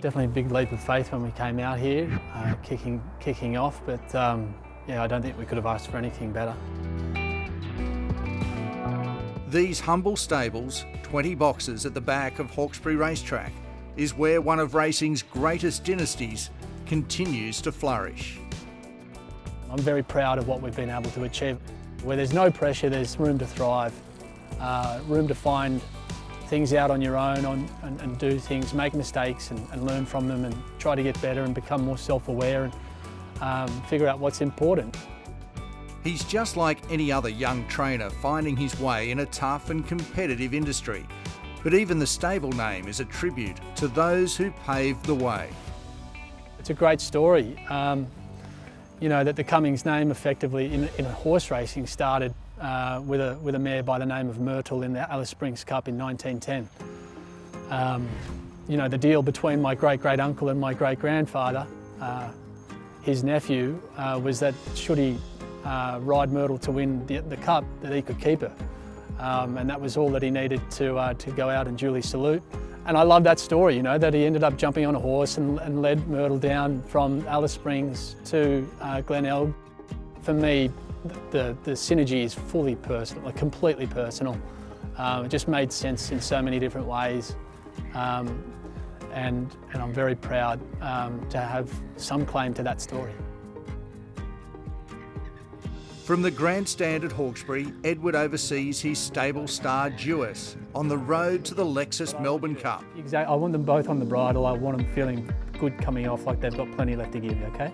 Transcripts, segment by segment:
definitely a big leap of faith when we came out here, kicking off, but yeah, I don't think we could have asked for anything better. These humble stables, 20 boxes at the back of Hawkesbury racetrack, is where one of racing's greatest dynasties continues to flourish. I'm very proud of what we've been able to achieve. Where there's no pressure, there's room to thrive, room to find things out on your own and do things, make mistakes and learn from them and try to get better and become more self-aware and figure out what's important. He's just like any other young trainer finding his way in a tough and competitive industry. But even the stable name is a tribute to those who paved the way. It's a great story. You know, that the Cummings name effectively in horse racing started with a mare by the name of Myrtle in the Alice Springs Cup in 1910. You know, the deal between my great-great-uncle and my great-grandfather, his nephew, was that should he ride Myrtle to win the Cup, that he could keep her. And that was all that he needed to go out and duly salute. And I love that story, you know, that he ended up jumping on a horse and led Myrtle down from Alice Springs to Glenelg. For me, the synergy is fully personal, like completely personal. It just made sense in so many different ways. And I'm very proud to have some claim to that story. From the grandstand at Hawkesbury, Edward oversees his stable star Duais on the road to the Lexus Melbourne Cup. Exactly. I want them both on the bridle. I want them feeling good coming off, like they've got plenty left to give, okay?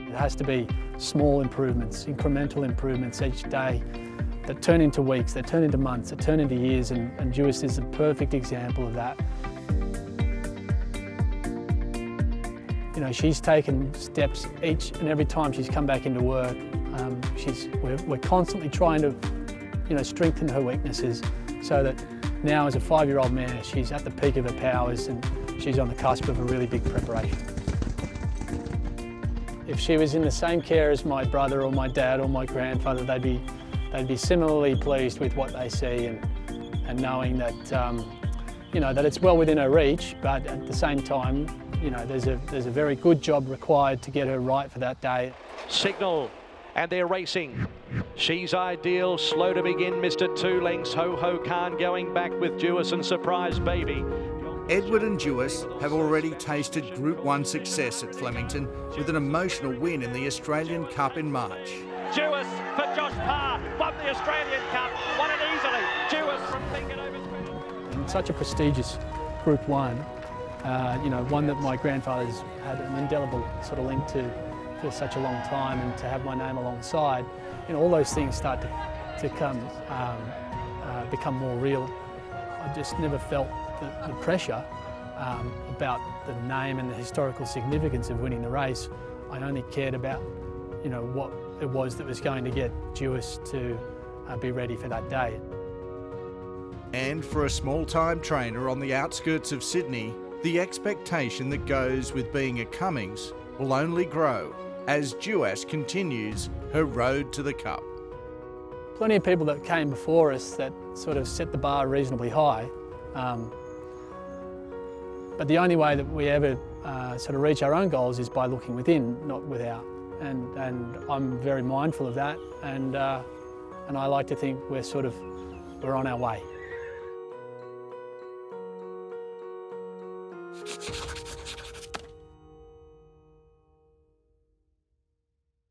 It has to be small improvements, incremental improvements each day that turn into weeks, that turn into months, that turn into years, and Duais is a perfect example of that. You know, she's taken steps each and every time she's come back into work. We're constantly trying to, you know, strengthen her weaknesses so that now as a 5-year-old mare, she's at the peak of her powers and she's on the cusp of a really big preparation. If she was in the same care as my brother or my dad or my grandfather, they'd be similarly pleased with what they see and knowing that, you know, that it's well within her reach, but at the same time, you know, there's a very good job required to get her right for that day. Signal, and they're racing. She's Ideal, slow to begin, Mr. 2 lengths. Ho Ho Khan going back with Duais and Surprise Baby. Edward and Duais have already tasted Group 1 success at Flemington with an emotional win in the Australian Cup in March. Duais for Josh Parr, won the Australian Cup, won it easily. Duais from Thinking over. It's such a prestigious Group 1. You know, one that my grandfather's had an indelible sort of link to for such a long time, and to have my name alongside, you know, all those things start to become more real. I just never felt the pressure about the name and the historical significance of winning the race. I only cared about, you know, what it was that was going to get Duais to be ready for that day. And for a small-time trainer on the outskirts of Sydney, the expectation that goes with being a Cummings will only grow as Duais continues her road to the Cup. Plenty of people that came before us that sort of set the bar reasonably high, but the only way that we ever sort of reach our own goals is by looking within, not without. And I'm very mindful of that, and I like to think we're on our way.